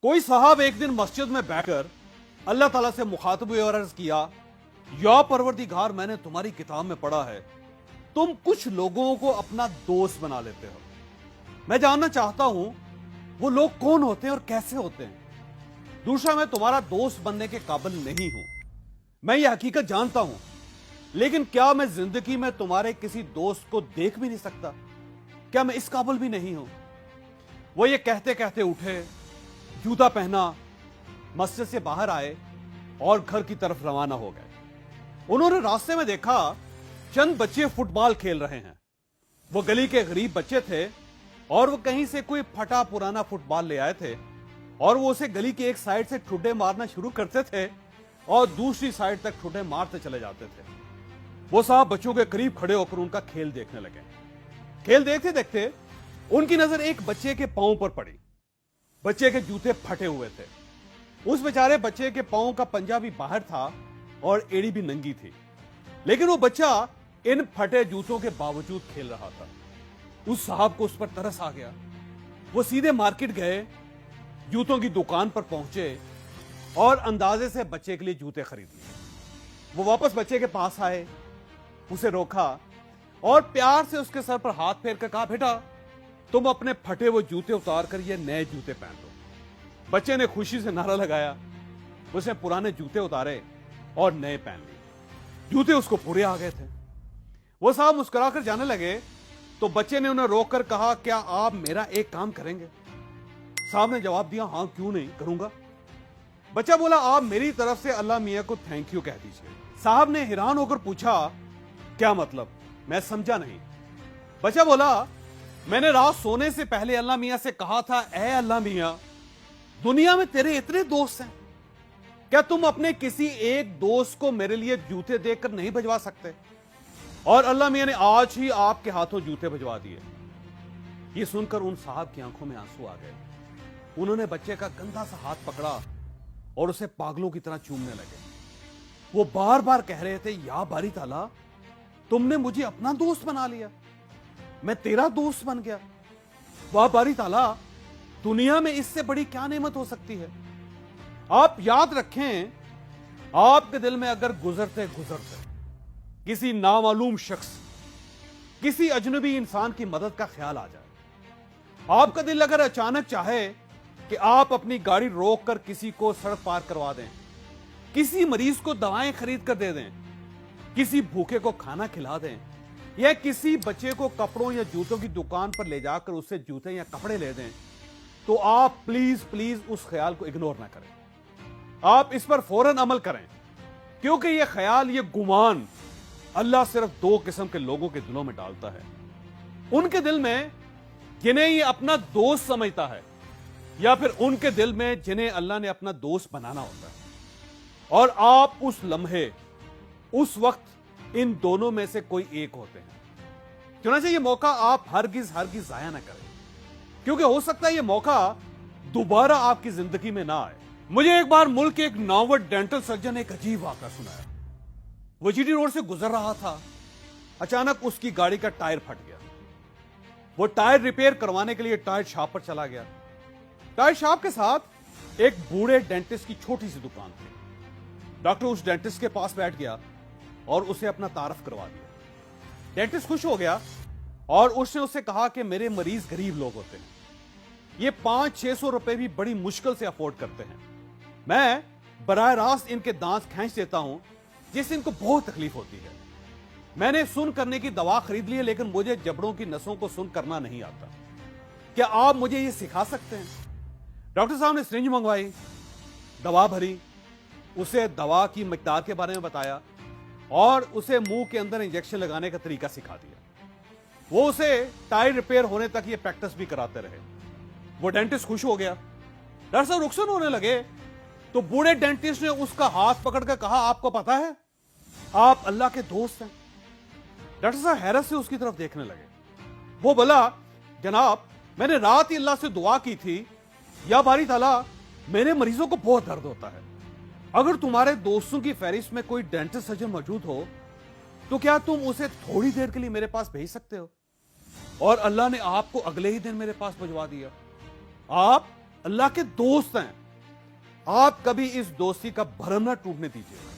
कोई साहब एक दिन मस्जिद में बैठकर अल्लाह ताला से मुखातब हुए और अर्ज किया, या परवरदिगार, मैंने तुम्हारी किताब में पढ़ा है तुम कुछ लोगों को अपना दोस्त बना लेते हो। मैं जानना चाहता हूं वो लोग कौन होते हैं और कैसे होते हैं। दूसरा, मैं तुम्हारा दोस्त बनने के काबिल नहीं हूं, मैं ये हकीकत जानता हूं, लेकिन क्या मैं जिंदगी में तुम्हारे किसी दोस्त को देख भी नहीं सकता? क्या मैं इस काबिल भी नहीं हूं? वो ये कहते कहते उठे, जूता पहना, मस्जिद से बाहर आए और घर की तरफ रवाना हो गए। उन्होंने रास्ते में देखा चंद बच्चे फुटबॉल खेल रहे हैं। वो गली के गरीब बच्चे थे और वो कहीं से कोई फटा पुराना फुटबॉल ले आए थे और वो उसे गली की एक साइड से ठुड्डे मारना शुरू करते थे और दूसरी साइड तक ठुड्डे मारते चले जाते थे। वो साहब बच्चों के करीब खड़े होकर उनका खेल देखने लगे। खेल देखते देखते उनकी नजर एक बच्चे के पांव पर पड़ी। बच्चे के जूते फटे हुए थे। उस बेचारे बच्चे के पांव का पंजा भी बाहर था और एड़ी भी नंगी थी, लेकिन वो बच्चा इन फटे जूतों के बावजूद खेल रहा था। उस साहब को उस पर तरस आ गया। वो सीधे मार्केट गए, जूतों की दुकान पर पहुंचे और अंदाजे से बच्चे के लिए जूते खरीद लिए। वो वापस बच्चे के पास आए, उसे रोका और प्यार से उसके सर पर हाथ फेर कर कहा, बेटा तुम अपने फटे वो जूते उतार कर ये नए जूते पहन लो। बच्चे ने खुशी से नारा लगाया। उसने पुराने जूते उतारे और नए पहन लिए। जूते उसको पूरे आ गए थे। वो साहब मुस्कुराकर जाने लगे तो बच्चे ने उन्हें रोककर कहा, क्या आप मेरा एक काम करेंगे? साहब ने जवाब दिया, हां क्यों नहीं, करूंगा। बच्चा बोला, आप मेरी तरफ से अल्लाह मियां को थैंक यू कह दीजिए। साहब ने हैरान होकर पूछा, क्या मतलब? मैं समझा नहीं। बच्चा बोला, मैंने रात सोने से पहले अल्लाह मियां से कहा था, ऐ अल्लाह मियां, दुनिया में तेरे इतने दोस्त हैं, क्या तुम अपने किसी एक दोस्त को मेरे लिए जूते देकर नहीं भिजवा सकते? और अल्लाह मियां ने आज ही आपके हाथों जूते भिजवा दिए। ये सुनकर उन साहब की आंखों में आंसू आ गए। उन्होंने बच्चे का गंदा सा हाथ पकड़ा और उसे पागलों की तरह चूमने लगे। वो बार बार कह रहे थे, या बारी ताला, तुमने मुझे अपना दोस्त बना लिया, मैं तेरा दोस्त बन गया। वाह बारी ताला, दुनिया में इससे बड़ी क्या नेमत हो सकती है। आप याद रखें, आपके दिल में अगर गुजरते गुजरते किसी नामालूम शख्स, किसी अजनबी इंसान की मदद का ख्याल आ जाए, आपका दिल अगर अचानक चाहे कि आप अपनी गाड़ी रोक कर किसी को सड़क पार करवा दें, किसी मरीज को दवाएं खरीद कर दे दें, किसी भूखे को खाना खिला दें, या किसी बच्चे को कपड़ों या जूतों की दुकान पर ले जाकर उससे जूते या कपड़े ले दें, तो आप प्लीज प्लीज उस ख्याल को इग्नोर ना करें। आप इस पर फौरन अमल करें, क्योंकि यह ख्याल, यह गुमान अल्लाह सिर्फ दो किस्म के लोगों के दिलों में डालता है। उनके दिल में जिन्हें ये अपना दोस्त समझता है, या फिर उनके दिल में जिन्हें अल्लाह ने अपना दोस्त बनाना होता है। और आप उस लम्हे, उस वक्त इन दोनों में से कोई एक होते हैं। चुनांचे ये मौका आप हरगिज हरगिज जाया ना करें, क्योंकि हो सकता है ये मौका दोबारा आपकी जिंदगी में ना आए। मुझे एक बार मुल्क के एक नामवर डेंटल सर्जन ने एक अजीब वाक़या सुनाया। वो जीटी रोड से गुजर रहा था, अचानक उसकी गाड़ी का टायर फट गया। वो टायर रिपेयर करवाने के लिए टायर शॉप पर चला गया। टायर शॉप के साथ एक बूढ़े डेंटिस्ट की छोटी सी दुकान थी। डॉक्टर उस डेंटिस्ट के पास बैठ गया और उसे अपना तारफ करवा दिया। डेंटिस्ट खुश हो गया और उसने उससे कहा कि मेरे मरीज गरीब लोग होते हैं, ये 500-600 रुपए भी बड़ी मुश्किल से अफोर्ड करते हैं। मैं बराह रास्त इनके दांत खींच देता हूं जिससे इनको बहुत तकलीफ होती है। मैंने सुन करने की दवा खरीद ली है, लेकिन मुझे जबड़ों की नसों को सुन करना नहीं आता। क्या आप मुझे ये सिखा सकते हैं? डॉक्टर साहब ने सिरिंज मंगवाई, दवा भरी, उसे दवा की मिकदार के बारे में बताया और उसे मुंह के अंदर इंजेक्शन लगाने का तरीका सिखा दिया। वो उसे टायर रिपेयर होने तक ये प्रैक्टिस भी कराते रहे। वो डेंटिस्ट खुश हो गया। डॉक्टर साहब रुखसत होने लगे तो बूढ़े डेंटिस्ट ने उसका हाथ पकड़कर कहा, आपको पता है आप अल्लाह के दोस्त हैं। डॉक्टर साहब हैरत से उसकी तरफ देखने लगे। वो बोला, जनाब मैंने रात ही अल्लाह से दुआ की थी, या बारी ताला मेरे मरीजों को बहुत दर्द होता है, अगर तुम्हारे दोस्तों की फहरिस्त में कोई डेंटिस्ट सर्जन मौजूद हो तो क्या तुम उसे थोड़ी देर के लिए मेरे पास भेज सकते हो? और अल्लाह ने आपको अगले ही दिन मेरे पास भिजवा दिया। आप अल्लाह के दोस्त हैं। آپ کبھی اس دوستی کا بھرم نہ ٹوٹنے دیجیے.